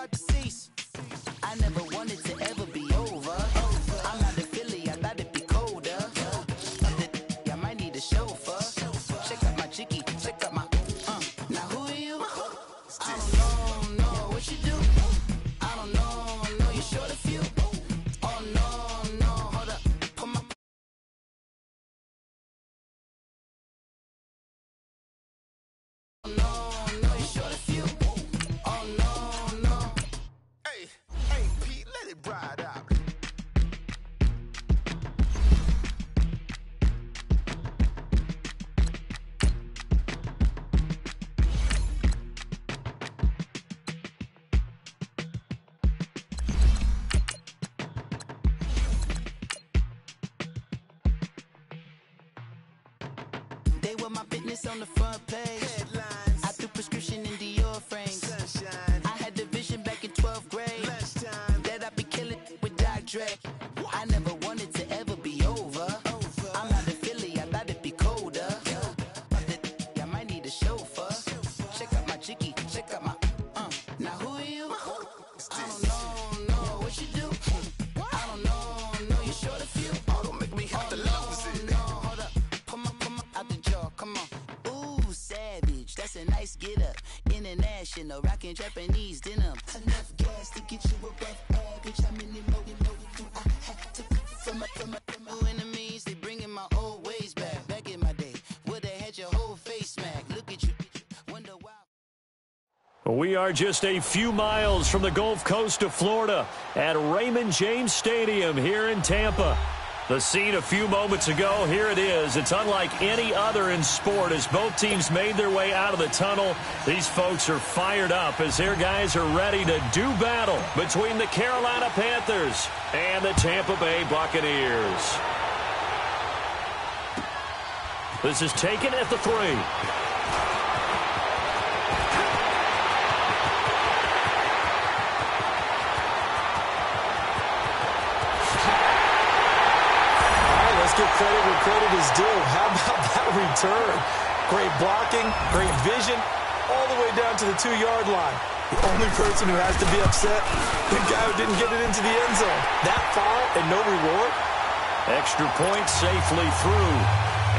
wipe the seats. I never wanted to ever be over. I'm out of Philly, I thought it'd be colder. I might need a chauffeur. Check out my chicky, check out my Now who are you? I don't know what you do. I don't know you short a few. Oh no, hold up. Put my no, you short a few. Oh no. Hey, Pete, let it ride out. They were my business on the front page. Headlines. I threw prescription in Dior frames. Sunshine. I had the vision back in 12th grade. Lunchtime. That I'd be killing with Doc Dre. I never wanted to ever be over. I'm out of Philly, I thought it'd be colder. I might need a chauffeur. Check out my chicky, check out my Now who are you? I don't know what you do. I don't know you short a few. Oh, don't make me have to lose it. No, hold up. Pull my out the jaw, come on. Ooh, savage, that's a nice get up. International, rockin' Japanese denim. Enough gas to get you above average. How many more do I have to from my enemies? They bringing my old ways back. Back in my day, would've had your whole face smacked. Look at you, wonder why. We are just a few miles from the Gulf Coast of Florida at Raymond James Stadium here in Tampa. The scene a few moments ago, here it is. It's unlike any other in sport as both teams made their way out of the tunnel. These folks are fired up as their guys are ready to do battle between the Carolina Panthers and the Tampa Bay Buccaneers. This is taken at the 3. Give credit where credit is due. How about that return? Great blocking, great vision, all the way down to the 2-yard line. The only person who has to be upset, the guy who didn't get it into the end zone. That far and no reward. Extra point safely through,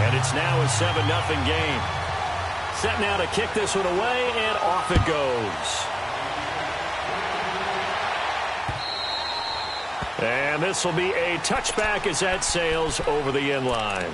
and it's now a 7-0 game. Set now to kick this one away, and off it goes. And this will be a touchback as that sails over the end line.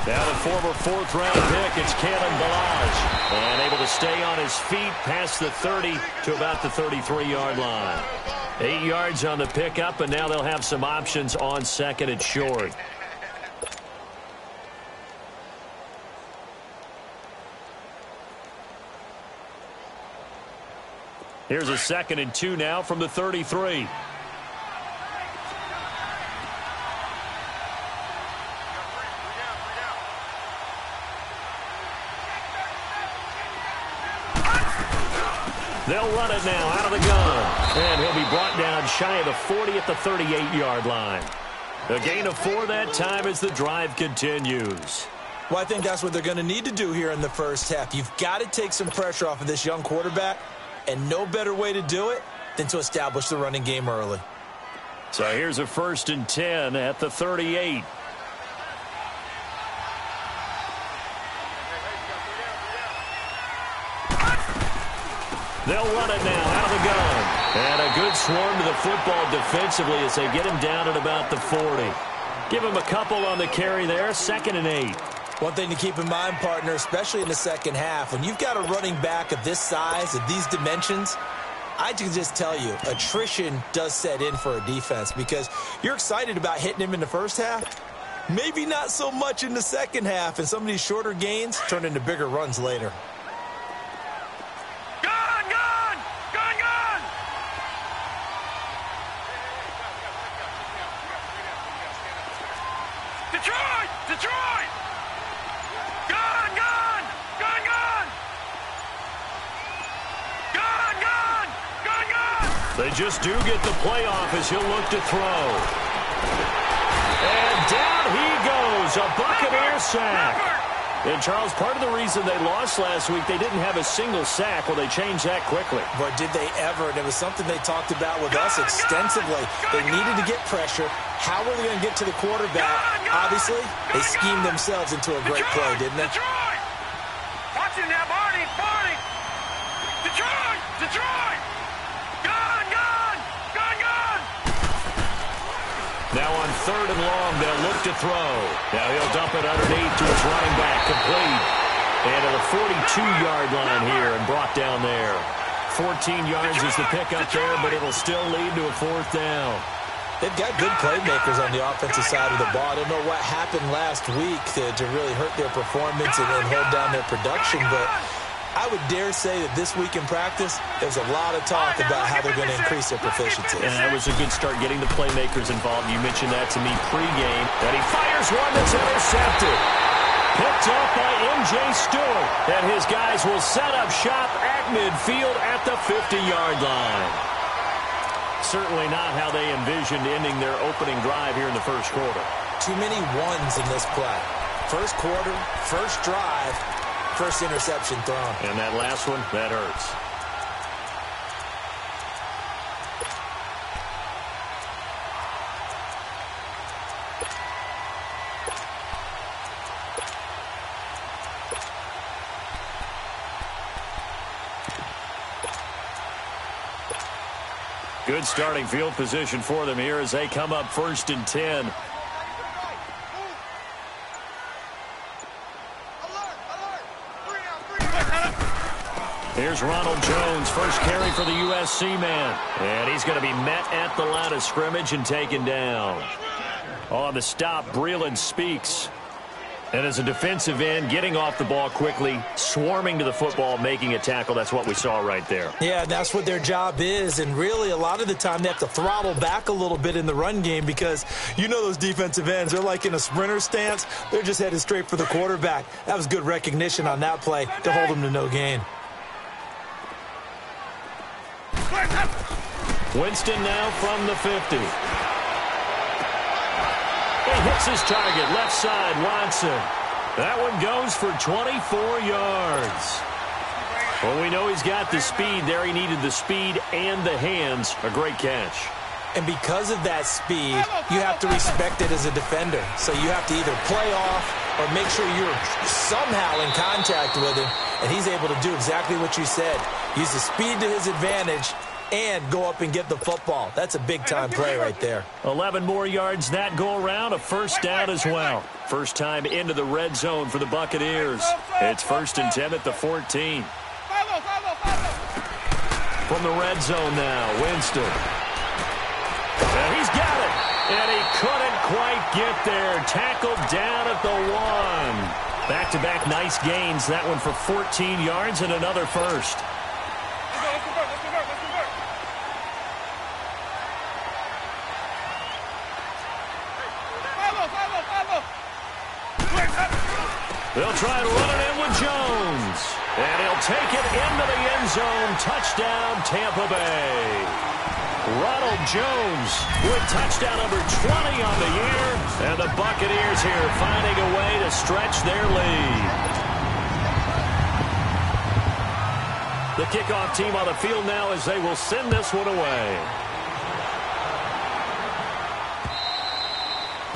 Now the former 4th-round pick, it's Kalen Ballage. And able to stay on his feet past the 30 to about the 33-yard line. 8 yards on the pickup, and now they'll have some options on second and short. Here's a 2nd and 2 now from the 33. They'll run it now out of the gun. And he'll be brought down shy of the 40 at the 38-yard line. A gain of 4 that time as the drive continues. Well, I think that's what they're going to need to do here in the first half. You've got to take some pressure off of this young quarterback, and no better way to do it than to establish the running game early. So here's a 1st and 10 at the 38. They'll run it now out of the gun. And a good swarm to the football defensively as they get him down at about the 40. Give him a couple on the carry there, 2nd and 8. One thing to keep in mind, partner, especially in the second half, when you've got a running back of this size, of these dimensions, I can just tell you, attrition does set in for a defense because you're excited about hitting him in the first half. Maybe not so much in the second half, and some of these shorter gains turn into bigger runs later. Gun! Gun! Gun! Gun! Detroit! Detroit! Gun! Gun! Gun! Gun! Gun! Gun! Gun! Gun! They just do get the playoff as he'll look to throw. And down he goes, a Buccaneer sack. And, Charles, part of the reason they lost last week, they didn't have a single sack. Well, they changed that quickly. But did they ever? And it was something they talked about with us extensively. They needed to get pressure. How were they going to get to the quarterback? Obviously, they schemed themselves into a great play, didn't they? Detroit! Watching that, Barney! Barney! Detroit! Detroit! Gun! Gun! Gun! Gun! Now on 3rd and long, they'll look to throw. Now he'll dump it underneath to his running back, complete. And to the 42-yard line here and brought down there. 14 yards is the pickup there, but it'll still lead to a 4th down. They've got good playmakers on the offensive side of the ball. I don't know what happened last week to really hurt their performance and hold down their production, but I would dare say that this week in practice, there's a lot of talk about how they're going to increase their proficiency. And that was a good start getting the playmakers involved. You mentioned that to me pregame. And he fires one that's intercepted. Picked off by M.J. Stewart. And his guys will set up shop at midfield at the 50-yard line. Certainly not how they envisioned ending their opening drive here in the first quarter. Too many ones in this play. First quarter, first drive, first interception thrown. And that last one, that hurts. Good starting field position for them here as they come up 1st and 10. Here's Ronald Jones, first carry for the USC man. And he's going to be met at the line of scrimmage and taken down. On the stop, Breeland Speaks. And as a defensive end, getting off the ball quickly, swarming to the football, making a tackle. That's what we saw right there. Yeah, that's what their job is. And really, a lot of the time, they have to throttle back a little bit in the run game because you know those defensive ends, they're like in a sprinter stance. They're just headed straight for the quarterback. That was good recognition on that play to hold them to no gain. Winston now from the 50. He hits his target, left side, Watson. That one goes for 24 yards. Well, we know he's got the speed there. He needed the speed and the hands. A great catch. And because of that speed, you have to respect it as a defender. So you have to either play off or make sure you're somehow in contact with him. And he's able to do exactly what you said. Use the speed to his advantage and go up and get the football. That's a big-time play right there. 11 more yards that go around, a first down as well. First time into the red zone for the Buccaneers. It's 1st and 10 at the 14. From the red zone now, Winston. And he's got it. And he couldn't quite get there. Tackled down at the 1. Back-to-back nice gains. That one for 14 yards and another first. They'll try to run it in with Jones. And he'll take it into the end zone. Touchdown, Tampa Bay. Ronald Jones with touchdown number 20 on the year. And the Buccaneers here finding a way to stretch their lead. The kickoff team on the field now as they will send this one away.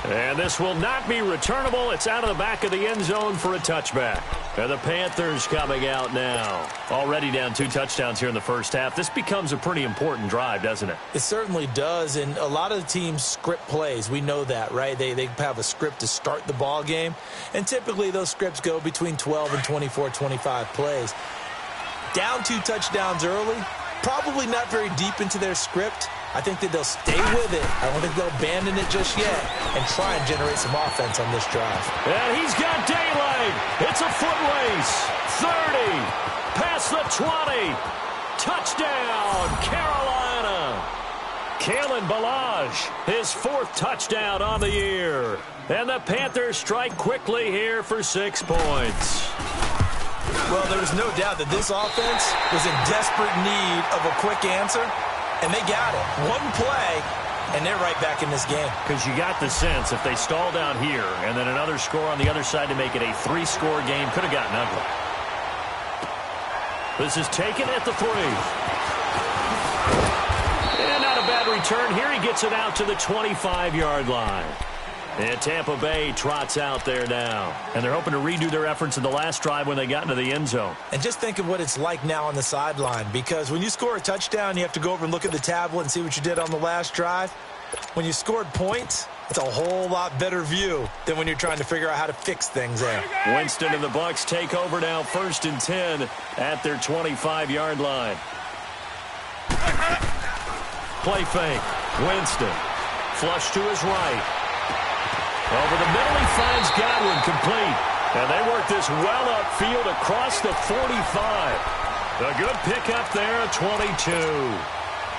And this will not be returnable. It's out of the back of the end zone for a touchback. And the Panthers coming out now. Already down 2 touchdowns here in the first half. This becomes a pretty important drive, doesn't it? It certainly does. And a lot of the teams script plays. We know that, right? They have a script to start the ball game. And typically those scripts go between 12 and 24, 25 plays. Down 2 touchdowns early, probably not very deep into their script. I think that they'll stay with it. I don't think they'll abandon it just yet and try and generate some offense on this drive. And he's got daylight. It's a foot race. 30. Past the 20. Touchdown, Carolina. Kalen Ballage, his 4th touchdown on the year. And the Panthers strike quickly here for 6 points. Well, there's no doubt that this offense was in desperate need of a quick answer, and they got it. One play, and they're right back in this game. Because you got the sense if they stall down here and then another score on the other side to make it a 3-score game, could have gotten ugly. This is taken at the 3. And not a bad return. Here he gets it out to the 25-yard line. And Tampa Bay trots out there now. And they're hoping to redo their efforts in the last drive when they got into the end zone. And just think of what it's like now on the sideline, because when you score a touchdown, you have to go over and look at the tablet and see what you did on the last drive. When you scored points, it's a whole lot better view than when you're trying to figure out how to fix things there. Winston and the Bucs take over now, 1st and 10 at their 25-yard line. Play fake. Winston. Flush to his right. Over the middle, he finds Godwin complete. And they work this well upfield across the 45. A good pickup there at 22.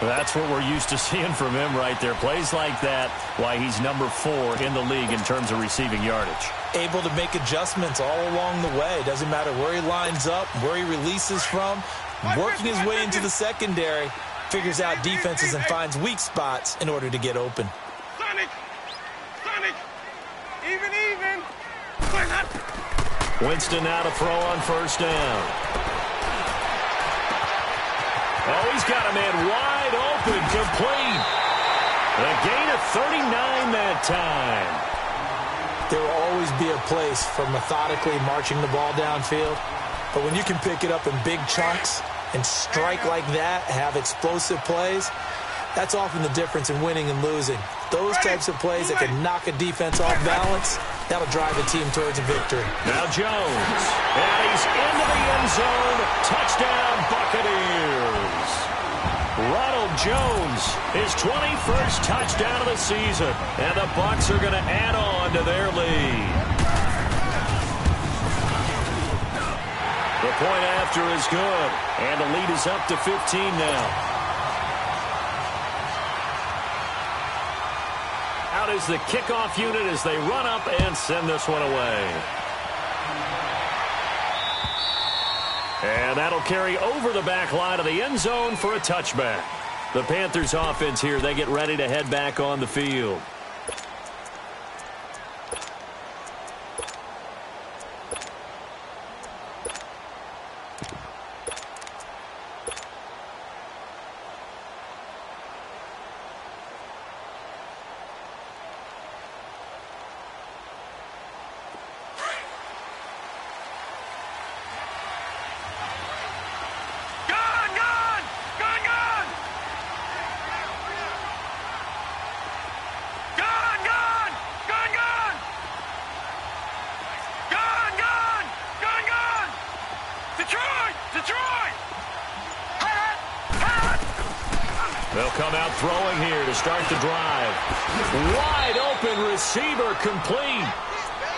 That's what we're used to seeing from him right there. Plays like that, why he's number 4 in the league in terms of receiving yardage. Able to make adjustments all along the way. Doesn't matter where he lines up, where he releases from. Working his way into the secondary, figures out defenses and finds weak spots in order to get open. Sonic! Even! Winston now to throw on 1st down. Oh, he's got a man wide open, complete. A gain of 39 that time. There will always be a place for methodically marching the ball downfield. But when you can pick it up in big chunks and strike like that, have explosive plays, that's often the difference in winning and losing. Those types of plays that can knock a defense off balance, that'll drive a team towards a victory. Now Jones. And he's into the end zone. Touchdown, Buccaneers. Ronald Jones, his 21st touchdown of the season. And the Bucs are going to add on to their lead. The point after is good. And the lead is up to 15 now. Out is the kickoff unit as they run up and send this one away. And that'll carry over the back line of the end zone for a touchback. The Panthers offense here, they get ready to head back on the field. They'll come out throwing here to start the drive. Wide open receiver complete.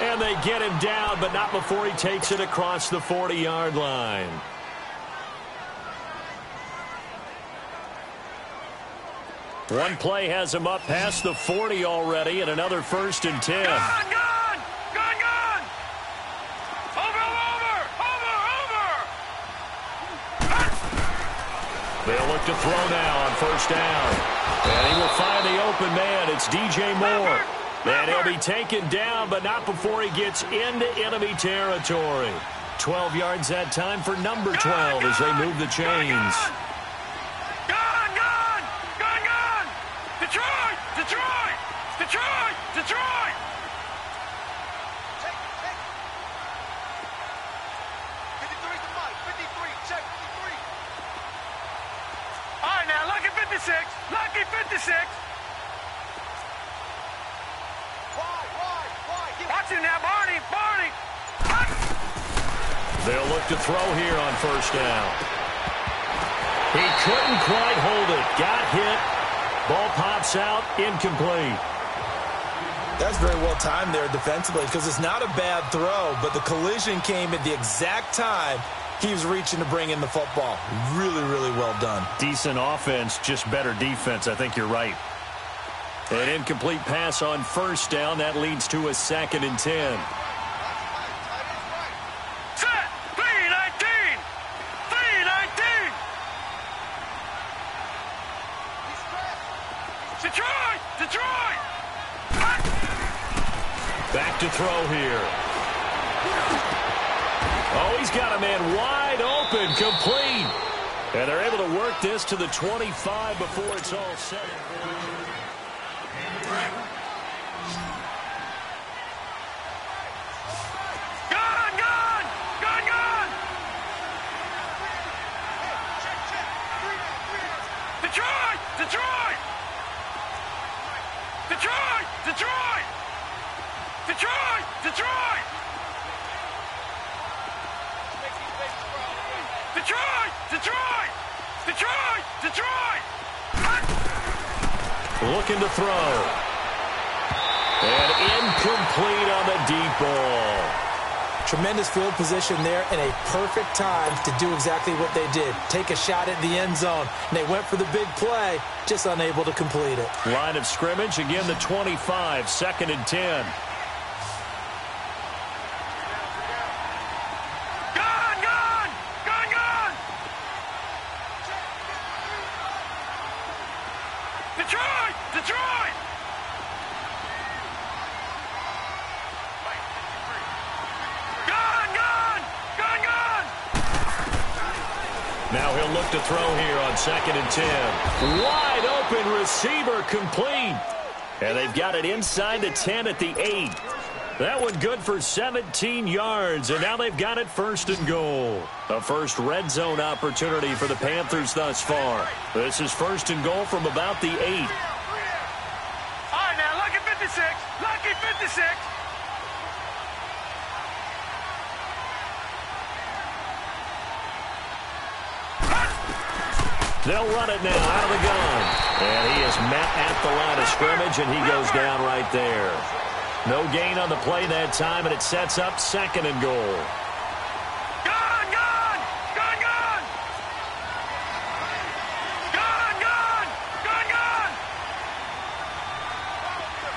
And they get him down, but not before he takes it across the 40-yard line. One play has him up past the 40 already, and another 1st and 10. Gone! They'll look to throw now on 1st down. And he will find the open man. It's DJ Moore. And he'll be taken down, but not before he gets into enemy territory. 12 yards that time for number 12 as they move the chains. Gone! Detroit! 56. Lucky 56. Watch him now, Barney. They'll look to throw here on 1st down. He couldn't quite hold it. Got hit. Ball pops out. Incomplete. That's very well timed there defensively because it's not a bad throw, but the collision came at the exact time he was reaching to bring in the football. Really, really well done. Decent offense, just better defense. I think you're right. An incomplete pass on first down. That leads to a 2nd and 10. Set. 3-19. 3-19. Detroit. Detroit. Back to throw here. Oh, he's got a man wide open, complete. And they're able to work this to the 25 before it's all set. Gone, gone. Gone, gone. Detroit. Detroit. Detroit. Detroit. Detroit. Detroit. Detroit! Detroit! Detroit! Detroit! Looking to throw. And incomplete on the deep ball. Tremendous field position there and a perfect time to do exactly what they did. Take a shot at the end zone. And they went for the big play, just unable to complete it. Line of scrimmage, again the 25, 2nd and 10. Detroit! Detroit! Gone! Gone! Gone! Gone! Now he'll look to throw here on 2nd and 10. Wide open receiver complete. And they've got it inside the 10 at the 8. That one good for 17 yards, and now they've got it 1st and goal. A first red zone opportunity for the Panthers thus far. This is 1st and goal from about the 8. All right, now, lucky 56. Lucky 56. They'll run it now out of the gun. And he is met at the line of scrimmage, and he goes down right there. No gain on the play that time, and it sets up 2nd and goal. Gone! Gone! Gone! Gone! Gone! Gone! Gone! Gone!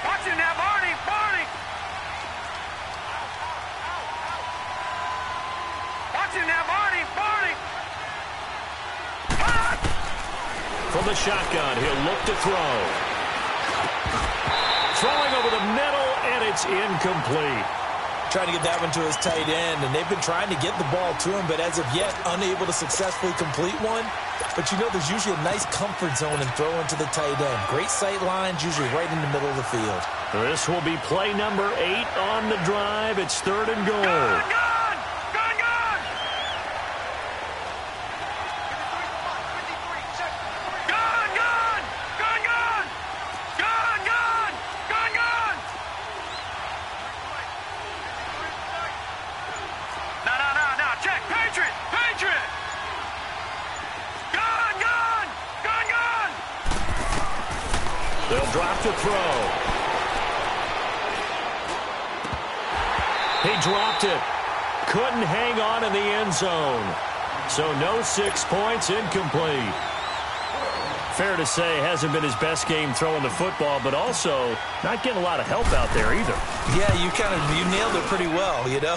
Watch him now, Barney! Barney! Watch him now, Barney! Barney! From the shotgun, he'll look to throw. Throwing over the middle, and it's incomplete. Trying to get that one to his tight end, and they've been trying to get the ball to him, but as of yet, unable to successfully complete one. But you know there's usually a nice comfort zone in throwing to the tight end. Great sight lines, usually right in the middle of the field. This will be play number 8 on the drive. It's 3rd and goal. Gone! Gone! Gone! Gone! Gone! Gone! Gone! Gone! Gone! Gone! Gone! Gone! No. Check. Patriot! Patriot! Gone! Gone! Gone! Gone! They'll drop to throw. He dropped it. Couldn't hang on in the end zone. So no 6 points, incomplete. Fair to say, hasn't been his best game throwing the football, but also not getting a lot of help out there either. Yeah, you nailed it pretty well, you know.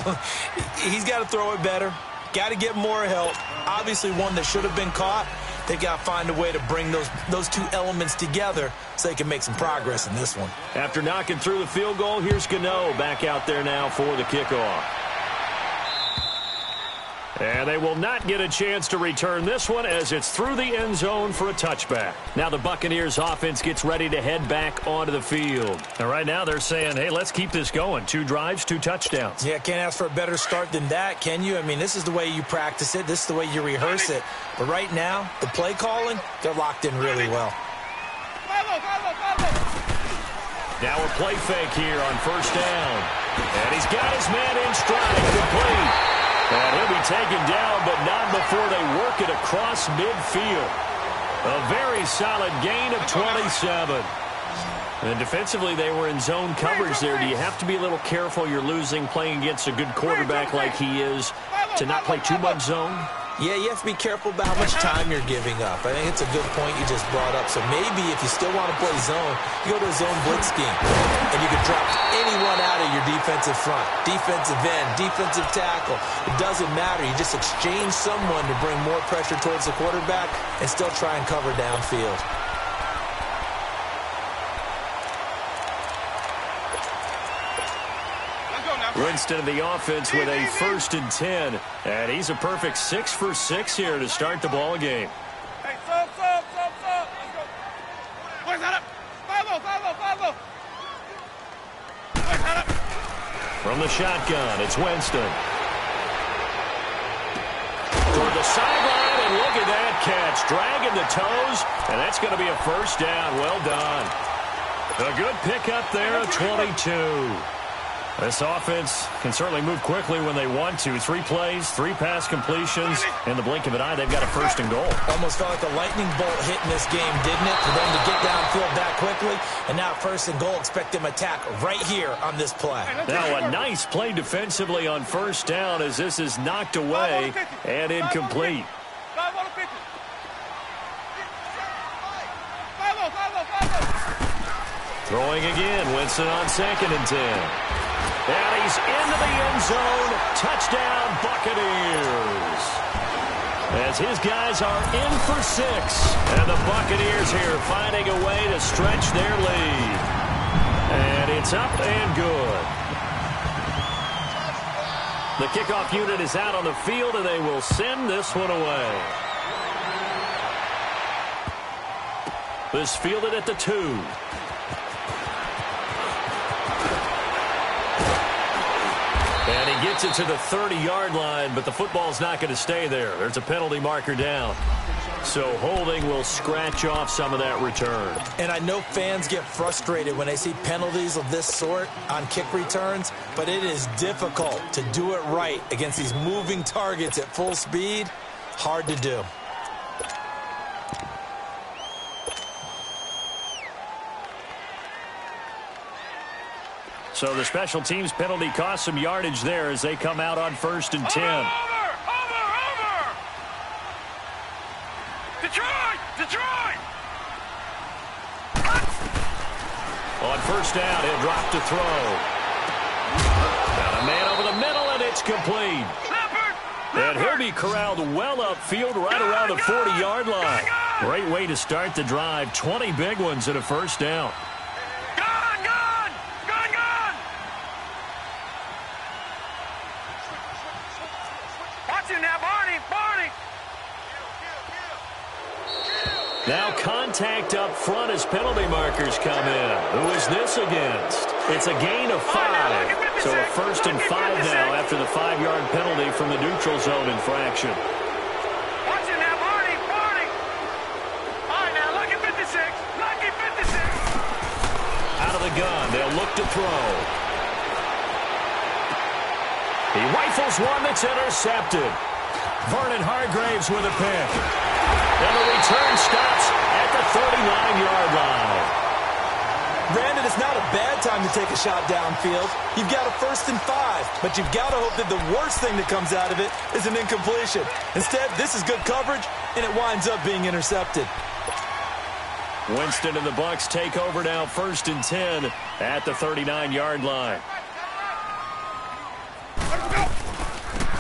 He's got to throw it better. Got to get more help. Obviously one that should have been caught. They've got to find a way to bring those two elements together so they can make some progress in this one. After knocking through the field goal, here's Gano back out there now for the kickoff. And they will not get a chance to return this one as it's through the end zone for a touchback. Now the Buccaneers offense gets ready to head back onto the field. And right now they're saying, hey, let's keep this going. 2 drives, 2 touchdowns. Yeah, can't ask for a better start than that, can you? I mean, this is the way you practice it. This is the way you rehearse it. But right now, the play calling, they're locked in really well. Now a play fake here on 1st down. And he's got his man in stride, complete. And he'll be taken down, but not before they work it across midfield. A very solid gain of 27. And defensively, they were in zone coverage there. Do you have to be a little careful you're losing playing against a good quarterback like he is to not play too much zone? Yeah, you have to be careful about how much time you're giving up. I think it's a good point you just brought up. So maybe if you still want to play zone, you go to a zone blitz scheme. And you can drop anyone out of your defensive front. Defensive end, defensive tackle. It doesn't matter. You just exchange someone to bring more pressure towards the quarterback and still try and cover downfield. Winston of the offense with a 1st and 10. And he's a perfect 6 for 6 here to start the ball game. Hey, stop. Let's go. Where's that up? Follow. Where's that up? From the shotgun, it's Winston. Toward the sideline, and look at that catch. Dragging the toes, and that's going to be a first down. Well done. A good pickup there, 22. This offense can certainly move quickly when they want to. 3 plays, 3 pass completions. In the blink of an eye, they've got a 1st and goal. Almost felt like a lightning bolt hit in this game, didn't it? For them to get downfield that quickly. And now 1st and goal, expect them to attack right here on this play. Now a nice play defensively on 1st down as this is knocked away and incomplete. Throwing again, Winston on 2nd and 10. And he's into the end zone. Touchdown, Buccaneers. As his guys are in for 6. And the Buccaneers here finding a way to stretch their lead. And it's up and good. The kickoff unit is out on the field, and they will send this one away. This fielded at the 2. And he gets it to the 30-yard line, but the football's not going to stay there. There's a penalty marker down. So holding will scratch off some of that return. And I know fans get frustrated when they see penalties of this sort on kick returns, but it is difficult to do it right against these moving targets at full speed. Hard to do. So the special teams penalty cost some yardage there as they come out on 1st and 10. Over! Detroit! On 1st down, he'll drop to throw. Got a man over the middle, and it's complete. And he'll be corralled well upfield right around the 40-yard line. Great way to start the drive. 20 big ones at a 1st down. Now contact up front as penalty markers come in. Who is this against? It's a gain of 5. So a 1st and 5 now after the 5-yard penalty from the neutral zone infraction. Watch it now, Barney. All right, now, lucky 56. Out of the gun, they'll look to throw. He rifles one that's intercepted. Vernon Hargraves with a pick. And the return stops at the 39-yard line. Brandon, it's not a bad time to take a shot downfield. You've got a 1st and 5, but you've got to hope that the worst thing that comes out of it is an incompletion. Instead, this is good coverage, and it winds up being intercepted. Winston and the Bucs take over now 1st and 10 at the 39-yard line.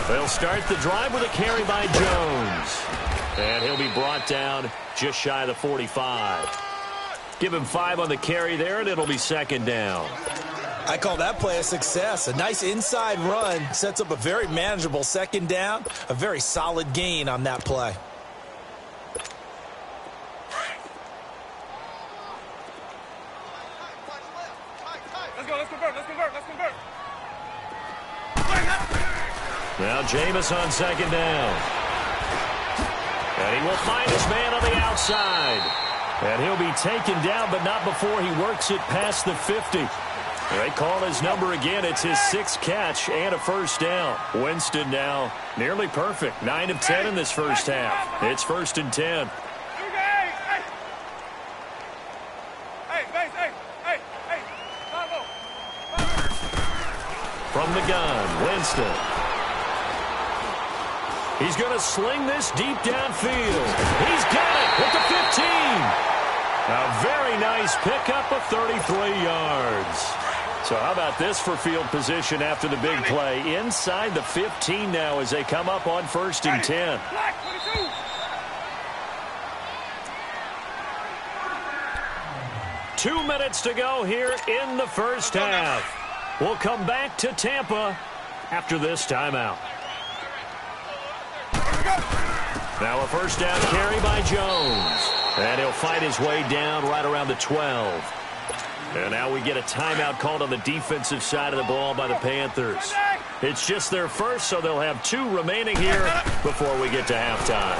They'll start the drive with a carry by Jones. And he'll be brought down just shy of the 45. Give him 5 on the carry there, and it'll be 2nd down. I call that play a success. A nice inside run sets up a very manageable 2nd down. A very solid gain on that play. Let's convert. Now Jameis on 2nd down. And he will find his man on the outside. And he'll be taken down, but not before he works it past the 50. They call his number again. It's his 6th catch and a first down. Winston now nearly perfect. 9 of 10 in this first half. It's 1st and 10. From the gun, Winston. He's going to sling this deep downfield. He's got it at the 15. A very nice pickup of 33 yards. So how about this for field position after the big play? Inside the 15 now as they come up on 1st and 10. 2 minutes to go here in the first half. We'll come back to Tampa after this timeout. Now a first down carry by Jones. And he'll fight his way down right around the 12. And now we get a timeout called on the defensive side of the ball by the Panthers. It's just their first, so they'll have 2 remaining here before we get to halftime.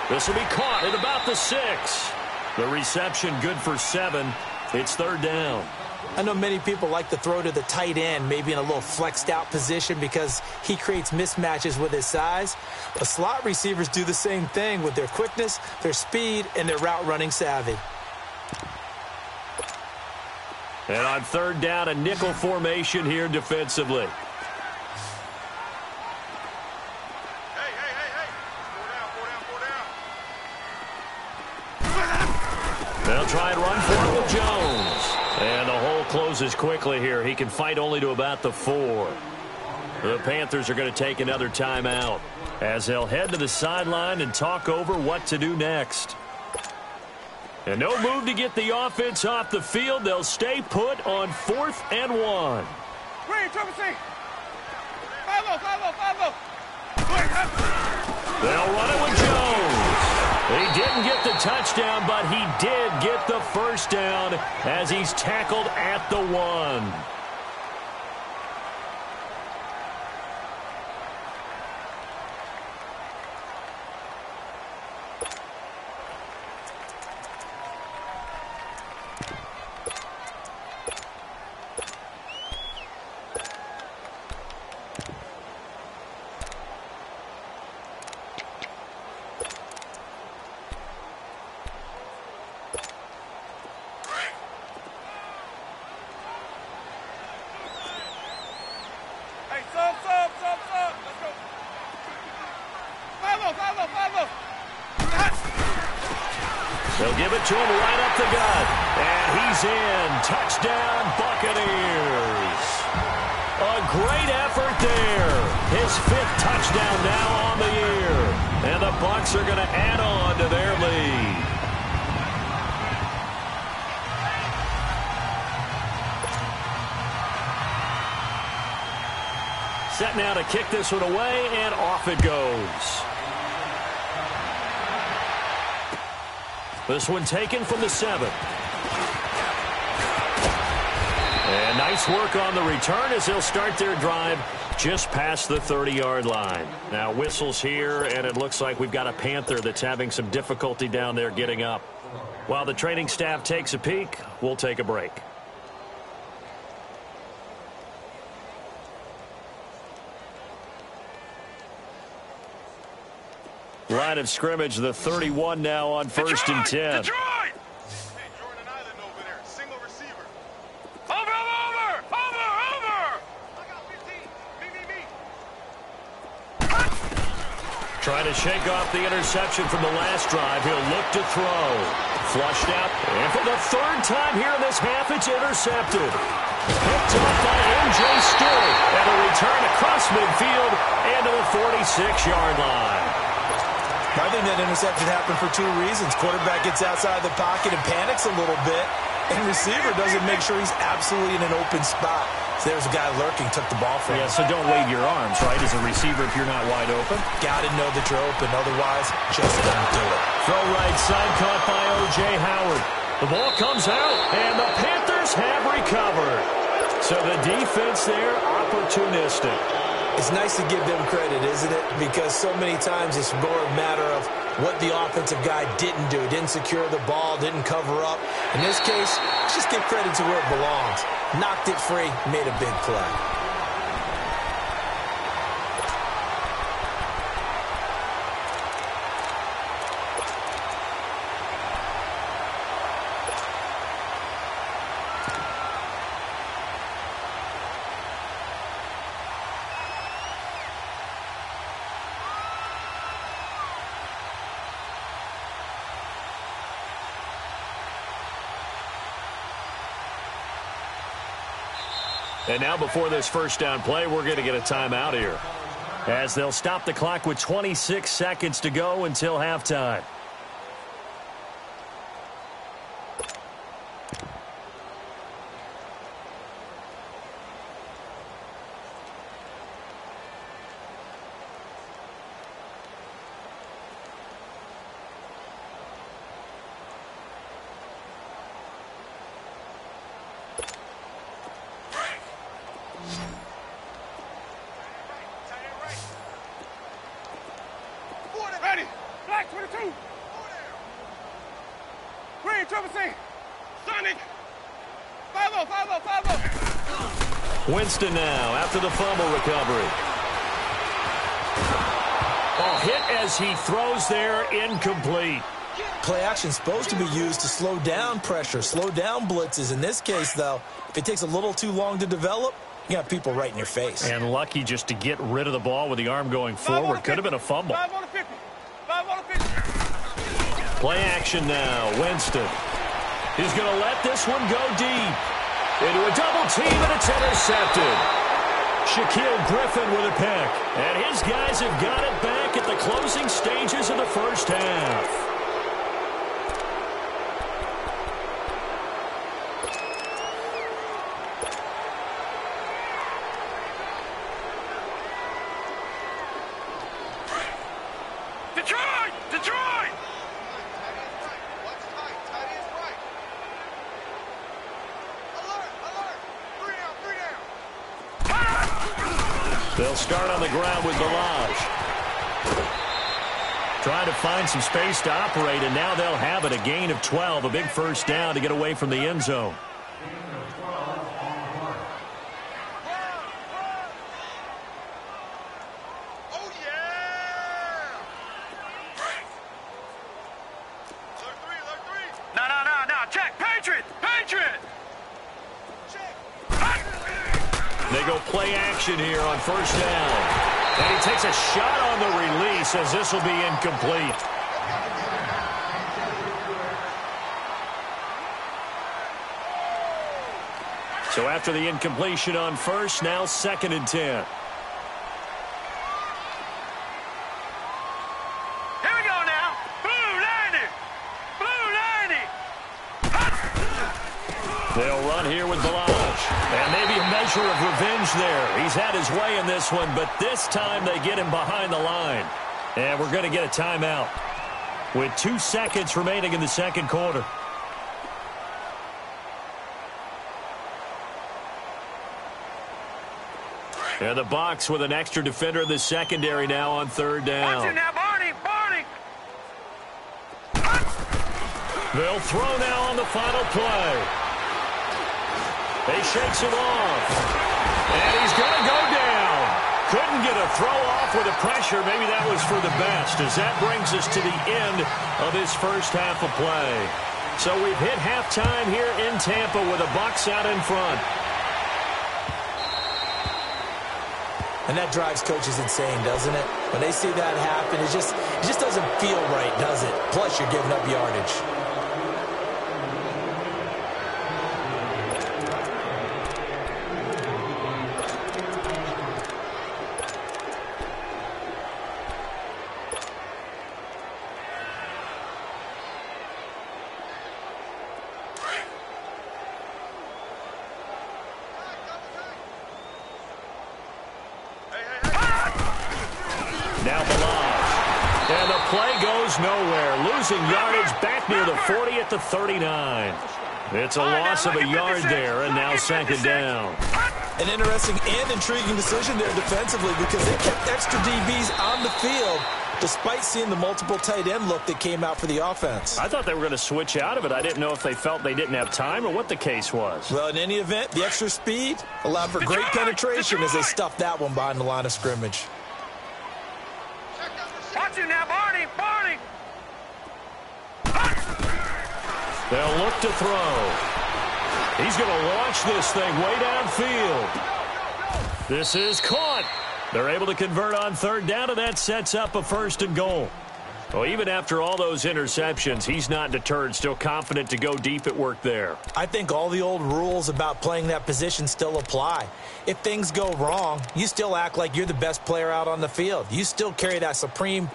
This will be caught at about the 6. The reception good for 7. It's 3rd down. I know many people like to throw to the tight end, maybe in a little flexed out position because he creates mismatches with his size. But slot receivers do the same thing with their quickness, their speed, and their route running savvy. And on 3rd down, a nickel formation here defensively. They'll try and run for it with Jones. And the hole closes quickly here. He can fight only to about the 4. The Panthers are going to take another timeout as they'll head to the sideline and talk over what to do next. And no move to get the offense off the field. They'll stay put on 4th and 1. Green, triple C. 5-0. They'll run it with Jones. He didn't get the touchdown, but he did get the first down as he's tackled at the 1. They'll give it to him right up the gut. And he's in. Touchdown, Buccaneers. A great effort there. His 5th touchdown now on the year. And the Bucs are going to add on to their lead. Set now to kick this one away, and off it goes. This one taken from the 7. And nice work on the return as they'll start their drive just past the 30-yard line. Now whistles here, and it looks like we've got a Panther that's having some difficulty down there getting up. While the training staff takes a peek, we'll take a break. Line of scrimmage, the 31 now on 1st and 10. Detroit! Hey, Jordan Island over there. Single receiver. Over! I got 15. Me. Trying to shake off the interception from the last drive. He'll look to throw. Flushed out. And for the 3rd time here in this half, it's intercepted. Picked off by M.J. Stewart. And a return across midfield and to the 46-yard line. I think that interception happened for 2 reasons. Quarterback gets outside the pocket and panics a little bit, and receiver doesn't make sure he's absolutely in an open spot. So there's a guy lurking, took the ball from him. Yeah, so don't wave your arms, right, as a receiver if you're not wide open. Got to know that you're open, otherwise just don't do it. Throw right side caught by O.J. Howard. The ball comes out, and the Panthers have recovered. So the defense there, opportunistic. It's nice to give them credit, isn't it? Because so many times it's more a matter of what the offensive guy didn't do. Didn't secure the ball, didn't cover up. In this case, let's just give credit to where it belongs. Knocked it free, made a big play. And now before this first down play, we're going to get a timeout here, as they'll stop the clock with 26 seconds to go until halftime. Winston now after the fumble recovery. Oh, hit as he throws there, incomplete. Play action supposed to be used to slow down pressure, slow down blitzes. In this case, though, if it takes a little too long to develop, you got people right in your face. And lucky just to get rid of the ball with the arm going forward. Could have been a fumble. 5 on the 50. 5 on the 50. Play action now. Winston. He's going to let this one go deep. Into a double team, and it's intercepted. Shaquille Griffin with a pick. And his guys have got it back at the closing stages of the first half. Detroit! Detroit! They'll start on the ground with Balaj. Trying to find some space to operate, and now they'll have it. A gain of 12, a big first down to get away from the end zone. Oh, yeah! Look three. No. Check. Patriot! They go play action here on first down. And he takes a shot on the release as this will be incomplete. So after the incompletion on first, now 2nd and 10. Here we go now. Blue 90. They'll run here with Balaj. And maybe a measure of revenge there. He's had his way in this one, but this time they get him behind the line. And we're going to get a timeout with 2 seconds remaining in the second quarter. And the Bucs with an extra defender in the secondary now on third down. Watch it now, Barney. They'll throw now on the final play. He shakes him off. And he's going to go down. Couldn't get a throw off with the pressure. Maybe that was for the best, as that brings us to the end of this first half of play. So we've hit halftime here in Tampa with the Bucs out in front. And that drives coaches insane, doesn't it? When they see that happen, it just doesn't feel right, does it? Plus, you're giving up yardage. Now Balaj. And the play goes nowhere. Losing yardage back near the 40 at the 39. It's a loss of a yard there, and now 2nd down. An interesting and intriguing decision there defensively because they kept extra DBs on the field despite seeing the multiple tight end look that came out for the offense. I thought they were going to switch out of it. I didn't know if they felt they didn't have time or what the case was. Well, in any event, the extra speed allowed for great penetration as they stuffed that one behind the line of scrimmage. Watch it now, Barney! Barney! They'll look to throw. He's going to launch this thing way downfield. This is caught. They're able to convert on third down, and that sets up a 1st and goal. Well, even after all those interceptions, he's not deterred, still confident to go deep at work there. I think all the old rules about playing that position still apply. If things go wrong, you still act like you're the best player out on the field. You still carry that supreme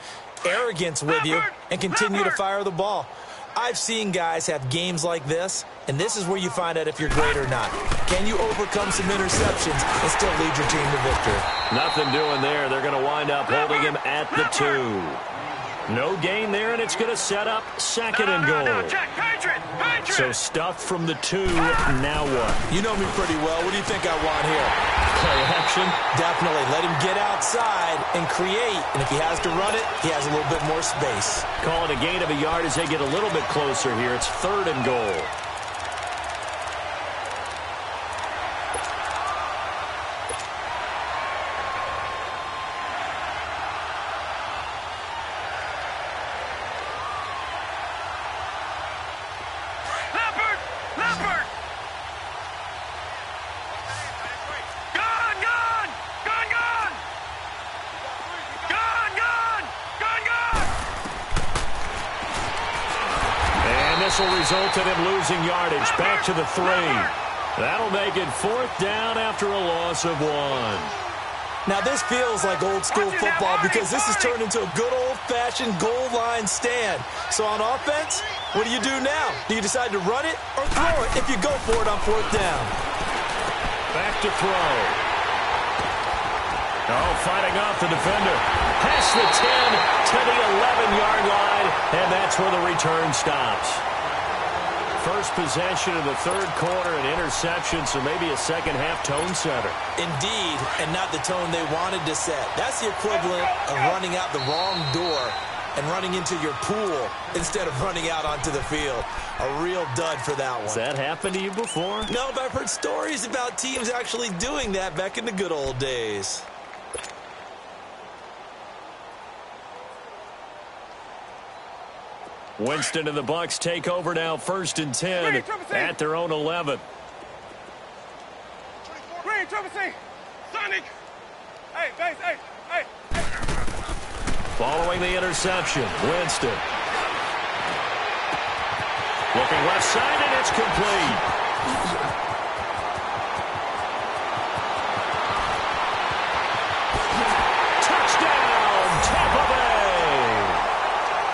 arrogance with you and continue to fire the ball. I've seen guys have games like this, and this is where you find out if you're great or not. Can you overcome some interceptions and still lead your team to victory? Nothing doing there. They're going to wind up holding him at the 2. No gain there, and it's going to set up 2nd and goal. So stuffed from the 2, now what? You know me pretty well. What do you think I want here? Play action? Definitely. Let him get outside and create. And if he has to run it, he has a little bit more space. Call it a gain of a yard as they get a little bit closer here. It's 3rd and goal. This will result in him losing yardage. Back to the 3. That'll make it 4th down after a loss of 1. Now this feels like old school football because this has turned into a good old-fashioned goal line stand. So on offense, what do you do now? Do you decide to run it or throw it if you go for it on 4th down? Back to throw. Oh, fighting off the defender. Past the 10 to the 11-yard line, and that's where the return stops. First possession of the 3rd quarter, an interception, so maybe a second-half tone setter. Indeed, and not the tone they wanted to set. That's the equivalent of running out the wrong door and running into your pool instead of running out onto the field. A real dud for that one. Has that happened to you before? No, but I've heard stories about teams actually doing that back in the good old days. Winston and the Bucs take over now, 1st and 10 at their own 11. Green, Triple C. Sonic. Hey, base, hey. Following the interception, Winston. Looking left side, and it's complete. Touchdown, Tampa Bay.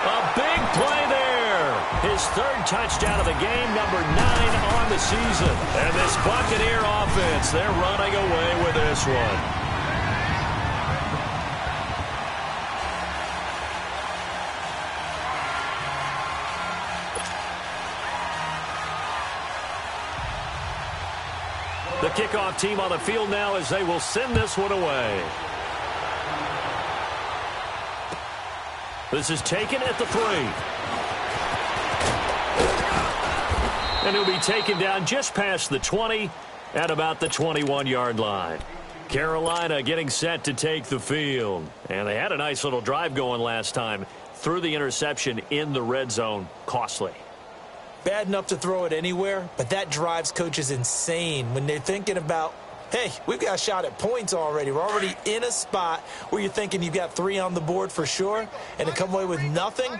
A big play there. His 3rd touchdown of the game, number 9 on the season. And this Buccaneer offense, they're running away with this one. The kickoff team on the field now as they will send this one away. This is taken at the 3. And he'll be taken down just past the 20 at about the 21-yard line. Carolina getting set to take the field. And they had a nice little drive going last time. Threw the interception in the red zone. Costly. Bad enough to throw it anywhere, but that drives coaches insane when they're thinking about, hey, we've got a shot at points already. We're already in a spot where you're thinking you've got 3 on the board for sure, and to come away with nothing,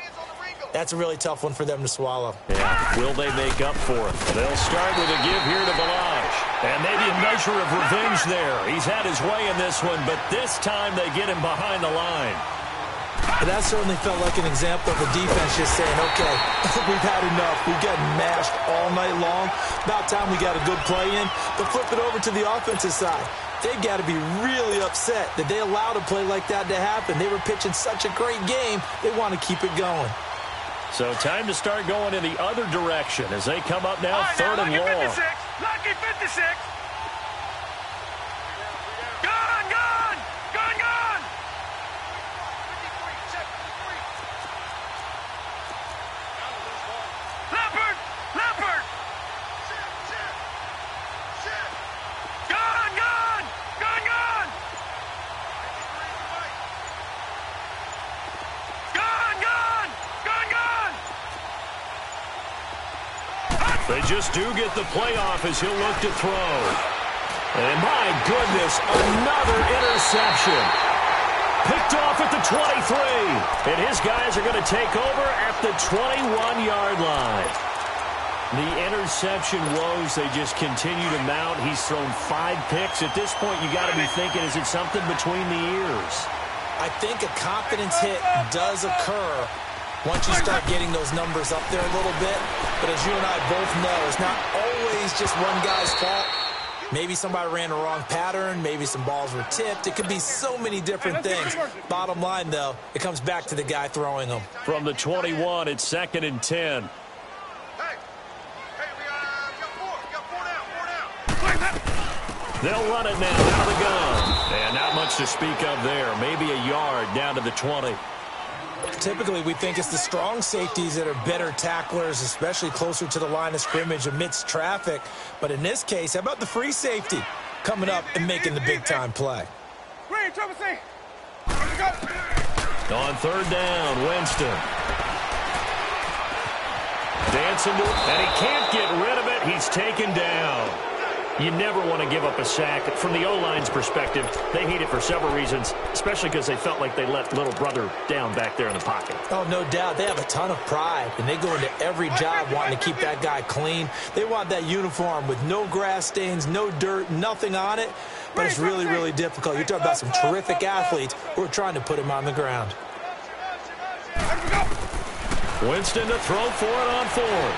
that's a really tough one for them to swallow. Yeah, will they make up for it? They'll start with a give here to Balaj. And maybe a measure of revenge there. He's had his way in this one, but this time they get him behind the line. And that certainly felt like an example of the defense just saying, okay, we've had enough. We've gotten mashed all night long. About time we got a good play in. But flip it over to the offensive side. They've got to be really upset that they allowed a play like that to happen. They were pitching such a great game, they want to keep it going. So time to start going in the other direction as they come up now, 3rd and long. Lucky 56. They just do get the playoff as he'll look to throw. And my goodness, another interception. Picked off at the 23. And his guys are going to take over at the 21-yard line. The interception woes, they just continue to mount. He's thrown 5 picks. At this point, you got to be thinking, is it something between the ears? I think a confidence hit does occur once you start getting those numbers up there a little bit. But as you and I both know, it's not always just one guy's fault. Maybe somebody ran the wrong pattern. Maybe some balls were tipped. It could be so many different things. Bottom line, though, it comes back to the guy throwing them. From the 21, it's 2nd and 10. They'll run it now out of the gun. And not much to speak of there. Maybe a yard down to the 20. Typically, we think it's the strong safeties that are better tacklers, especially closer to the line of scrimmage amidst traffic. But in this case, how about the free safety coming up and making the big-time play? On 3rd down, Winston. Dancing to it, and he can't get rid of it. He's taken down. You never want to give up a sack. From the O-line's perspective, they hate it for several reasons, especially because they felt like they let little brother down back there in the pocket. Oh, no doubt. They have a ton of pride, and they go into every job wanting to keep that guy clean. They want that uniform with no grass stains, no dirt, nothing on it. But it's really, really difficult. You're talking about some terrific athletes who are trying to put him on the ground. Winston to throw for it on 4th.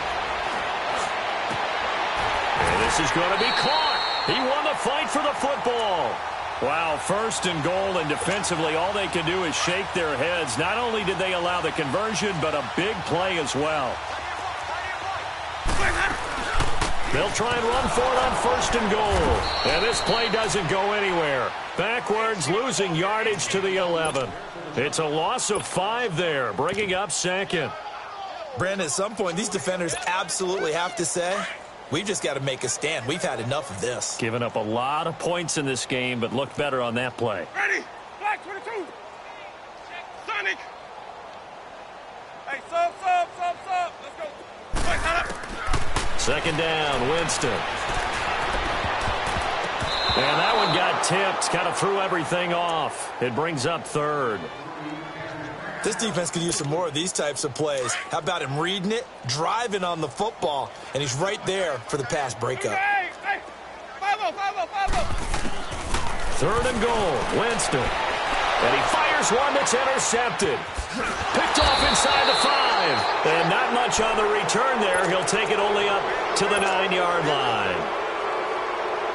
And this is going to be caught. He won the fight for the football. Wow, 1st and goal, and defensively all they can do is shake their heads. Not only did they allow the conversion, but a big play as well. They'll try and run for it on 1st and goal. And this play doesn't go anywhere. Backwards, losing yardage to the 11. It's a loss of 5 there, bringing up 2nd. Brandon, at some point, these defenders absolutely have to say, we've just got to make a stand. We've had enough of this. Giving up a lot of points in this game, but looked better on that play. Ready? Black 22. Sonic. Hey, sub. Let's go. Black, line up. 2nd down, Winston. And that one got tipped. Kind of threw everything off. It brings up 3rd. This defense could use some more of these types of plays. How about him reading it, driving on the football, and he's right there for the pass breakup. Hey. 3rd and goal, Winston. And he fires one that's intercepted. Picked off inside the 5. And not much on the return there. He'll take it only up to the 9-yard line.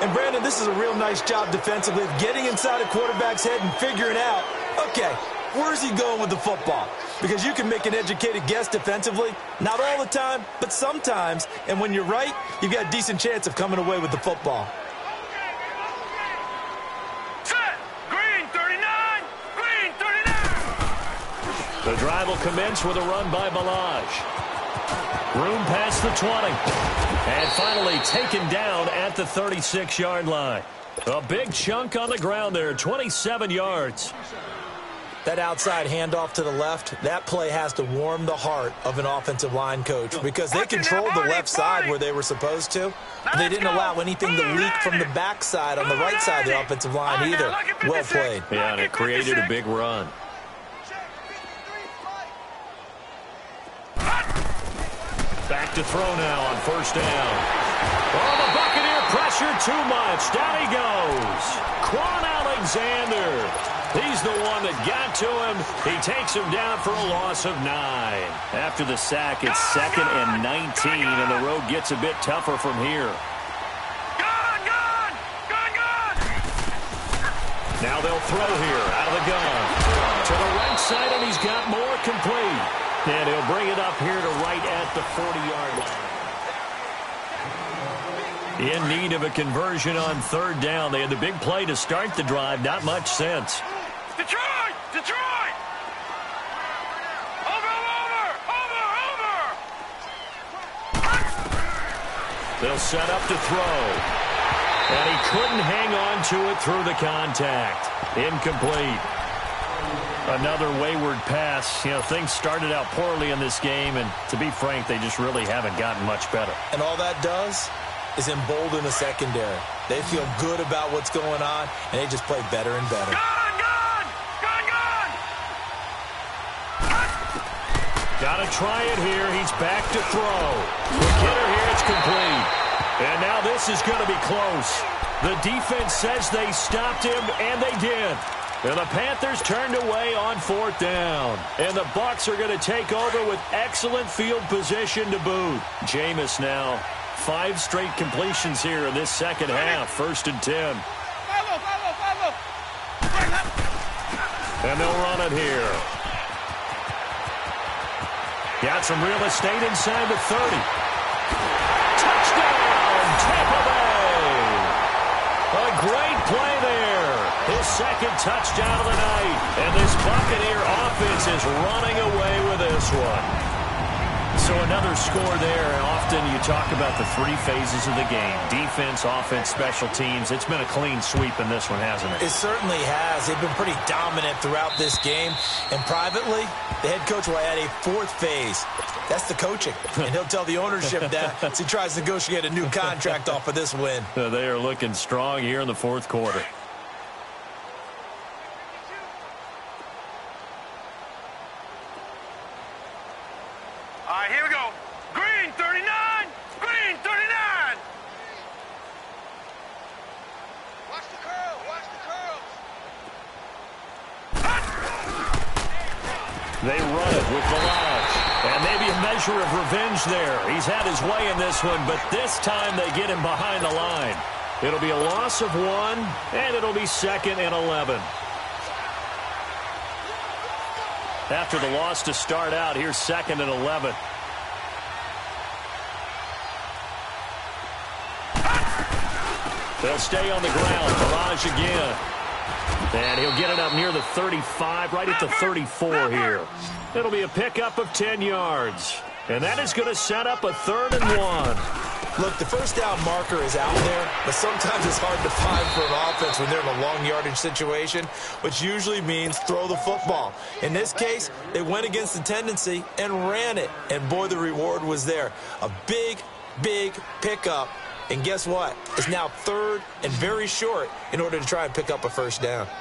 And, Brandon, this is a real nice job defensively of getting inside a quarterback's head and figuring out, okay, where's he going with the football? Because you can make an educated guess defensively. Not all the time, but sometimes. And when you're right, you've got a decent chance of coming away with the football. Set. Green 39. Green 39. The drive will commence with a run by Balaj. Room past the 20. And finally taken down at the 36-yard line. A big chunk on the ground there, 27 yards. That outside handoff to the left, that play has to warm the heart of an offensive line coach because they controlled the left side where they were supposed to. They didn't allow anything to leak from the backside on the right side of the offensive line either. Well played. Yeah, and it created a big run. Back to throw now on 1st down. Oh, the Buccaneer pressure too much. Down he goes. Quan Alexander. He's the one that got to him. He takes him down for a loss of 9. After the sack, it's 2nd and 19, and the road gets a bit tougher from here. Gun! Now they'll throw here out of the gun. To the right side, and he's got more complete. And he'll bring it up here to right at the 40-yard line. In need of a conversion on 3rd down. They had the big play to start the drive. Not much sense. Detroit! Over! They'll set up to throw. And he couldn't hang on to it through the contact. Incomplete. Another wayward pass. You know, things started out poorly in this game, and to be frank, they just really haven't gotten much better. And all that does is embolden the secondary. They feel good about what's going on, and they just play better and better. Gotta try it here. He's back to throw. The kidder here, it's complete. And now this is going to be close. The defense says they stopped him, and they did. And the Panthers turned away on 4th down. And the Bucs are going to take over with excellent field position to boot. Jameis now, 5 straight completions here in this second half. 1st and 10. And they'll run it here. Got some real estate inside the 30. Touchdown, Tampa Bay. A great play there. His second touchdown of the night. And this Buccaneer offense is running away with this one. So another score there. Often you talk about the 3 phases of the game. Defense, offense, special teams. It's been a clean sweep in this one, hasn't it? It certainly has. They've been pretty dominant throughout this game. And privately, the head coach will add a 4th phase. That's the coaching. And he'll tell the ownership that as he tries to negotiate a new contract off of this win. They are looking strong here in the 4th quarter. All right, here we go. Green 39. Green 39. Watch the curl. Watch the curls. They run it with Balaj. And maybe a measure of revenge there. He's had his way in this one, but this time they get him behind the line. It'll be a loss of 1, and it'll be 2nd and 11. After the loss to start out, here's 2nd and 11. They'll stay on the ground. Balaj again. And he'll get it up near the 35, right at the 34 here. It'll be a pickup of 10 yards. And that is going to set up a 3rd and 1. Look, the first down marker is out there, but sometimes it's hard to find for an offense when they're in a long yardage situation, which usually means throw the football. In this case, they went against the tendency and ran it. And boy, the reward was there. A big, big pickup. And guess what? It's now 3rd and very short in order to try and pick up a 1st down. Hey,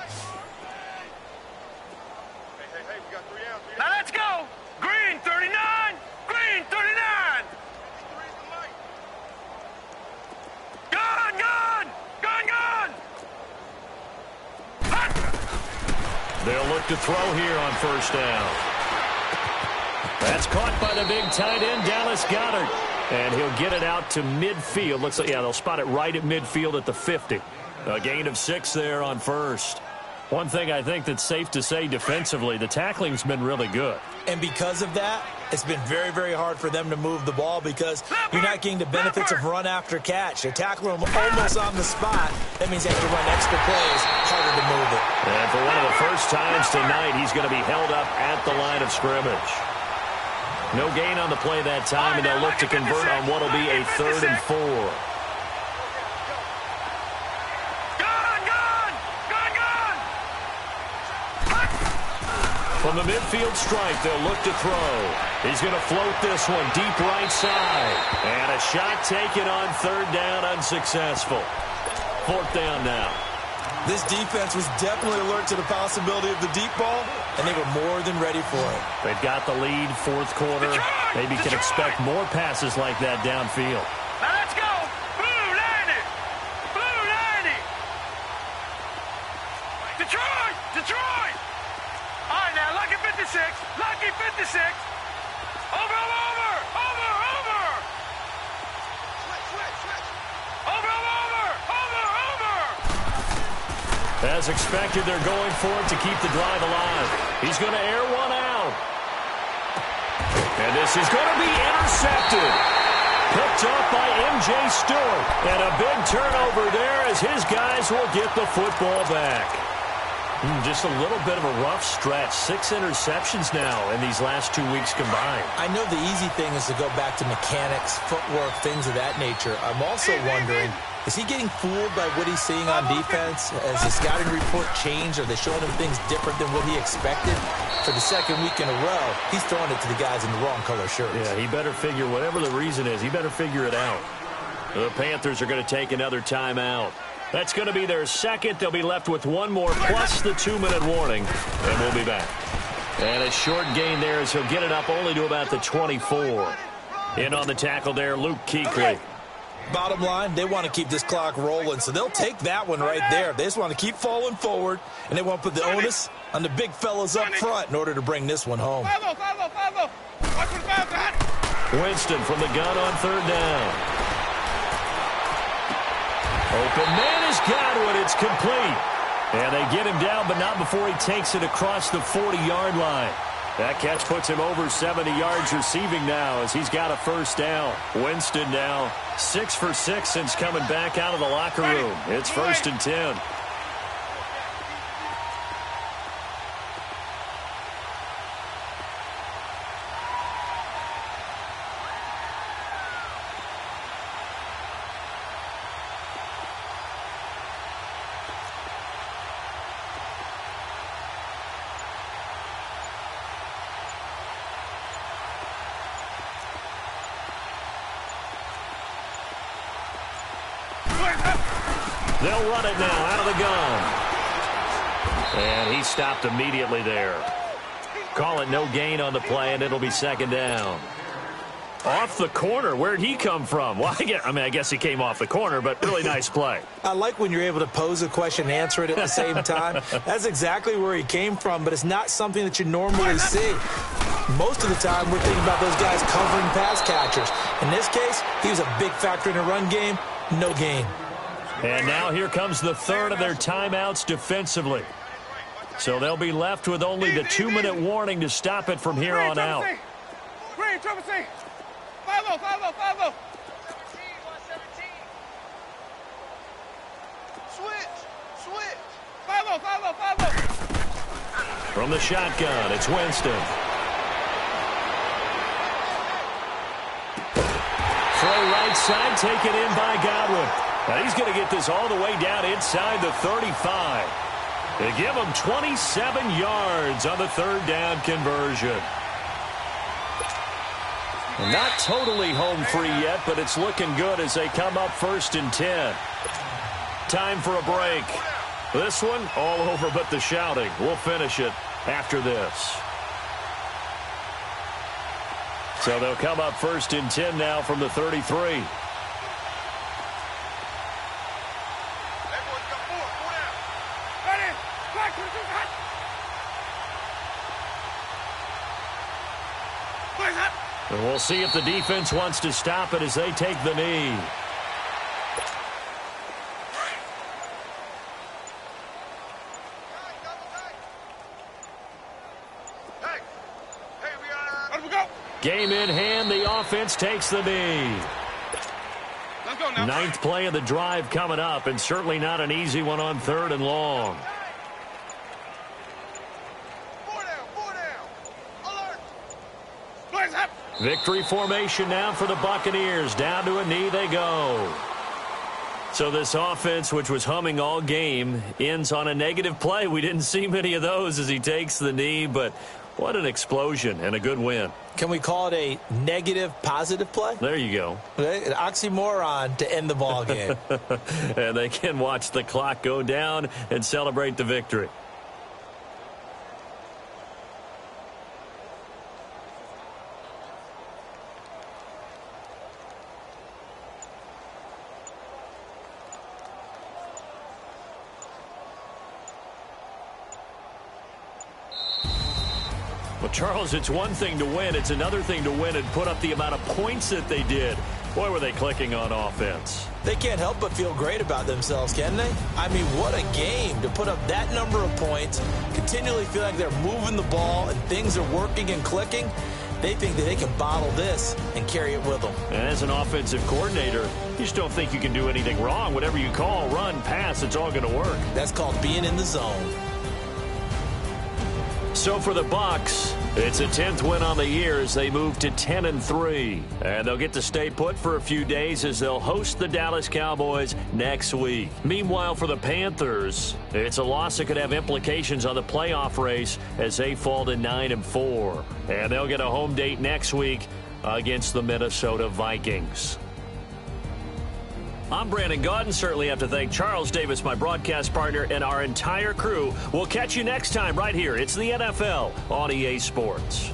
we got 3 out. Now let's go. Green 39. Green 39. Gun, gun. Gun, gun. They'll look to throw here on 1st down. That's caught by the big tight end, Dallas Goedert. And he'll get it out to midfield. Looks like, yeah, they'll spot it right at midfield at the 50. A gain of 6 there on 1st. One thing I think that's safe to say defensively, the tackling's been really good. And because of that, it's been very, very hard for them to move the ball because you're not getting the benefits of run after catch. They're tackling them almost on the spot. That means they have to run extra plays, harder to move it. And for one of the first times tonight, he's going to be held up at the line of scrimmage. No gain on the play that time, and they'll look to convert on what will be a 3rd and 4. From the midfield stripe, they'll look to throw. He's going to float this one deep right side. And a shot taken on 3rd down, unsuccessful. 4th down now. This defense was definitely alert to the possibility of the deep ball, and they were more than ready for it. They've got the lead, 4th quarter. Maybe can expect more passes like that downfield. Now let's go. Blue 90. Blue 90. Detroit. Detroit. All right, now, lucky 56. Lucky 56. Over, over, over, over. Switch, switch, switch. Over, over, over, over. As expected, they're going for it to keep the drive alive. He's going to air one out. And this is going to be intercepted. Picked up by M.J. Stewart. And a big turnover there as his guys will get the football back. Just a little bit of a rough stretch. 6 interceptions now in these last 2 weeks combined. I know the easy thing is to go back to mechanics, footwork, things of that nature. I'm also wondering, is he getting fooled by what he's seeing on defense? Has the scouting report changed? Are they showing him things different than what he expected? For the second week in a row, he's throwing it to the guys in the wrong color shirts. Yeah, he better figure, whatever the reason is, he better figure it out. The Panthers are going to take another timeout. That's going to be their second. They'll be left with one more plus the 2-minute warning, and we'll be back. And a short gain there as he'll get it up only to about the 24. In on the tackle there, Luke Kuechly. Bottom line, they want to keep this clock rolling, so they'll take that one right there. They just want to keep falling forward, and they want to put the onus on the big fellas up front in order to bring this one home. Winston from the gun on third down. Open man is Godwin. It's complete. And they get him down, but not before he takes it across the 40-yard line. That catch puts him over 70 yards receiving now as he's got a first down. Winston now 6 for 6 since coming back out of the locker room. It's 1st and 10. They'll run it now out of the gun. And he stopped immediately there. Call it no gain on the play, and it'll be 2nd down. Off the corner. Where'd he come from? Well, I guess he came off the corner, but really nice play. I like when you're able to pose a question and answer it at the same time. That's exactly where he came from, but it's not something that you normally see. Most of the time, we're thinking about those guys covering pass catchers. In this case, he was a big factor in the run game. No gain. And now here comes the third of their timeouts defensively. So they'll be left with only the 2-minute warning to stop it from here on out. Green, triple C. 5-0, 5-0, 5-0. Switch. 5-0, 5-0, 5-0. From the shotgun, it's Winston. Throw right side, taken in by Godwin. Now he's going to get this all the way down inside the 35. They give him 27 yards on the 3rd down conversion. Not totally home free yet, but it's looking good as they come up 1st and 10. Time for a break. This one all over but the shouting. We'll finish it after this. So they'll come up 1st and 10 now from the 33. And we'll see if the defense wants to stop it as they take the knee. Game in hand, the offense takes the knee. Let's go now. 9th play of the drive coming up, and certainly not an easy one on 3rd and long. 4 down. Alert. Blaze up. Victory formation now for the Buccaneers. Down to a knee they go. So this offense, which was humming all game, ends on a negative play. We didn't see many of those as he takes the knee, but what an explosion and a good win. Can we call it a negative positive play? There you go. An oxymoron to end the ball game. And they can watch the clock go down and celebrate the victory. Well, Charles, it's one thing to win. It's another thing to win and put up the amount of points that they did. Boy, were they clicking on offense. They can't help but feel great about themselves, can they? I mean, what a game to put up that number of points, continually feel like they're moving the ball and things are working and clicking. They think that they can bottle this and carry it with them. And as an offensive coordinator, you just don't think you can do anything wrong. Whatever you call, run, pass, it's all going to work. That's called being in the zone. so for the Bucs, it's a 10th win on the year as they move to 10-3. And they'll get to stay put for a few days as they'll host the Dallas Cowboys next week. Meanwhile, for the Panthers, it's a loss that could have implications on the playoff race as they fall to 9-4. And they'll get a home date next week against the Minnesota Vikings. I'm Brandon Gaudin. Certainly have to thank Charles Davis, my broadcast partner, and our entire crew. We'll catch you next time right here. It's the NFL on EA Sports.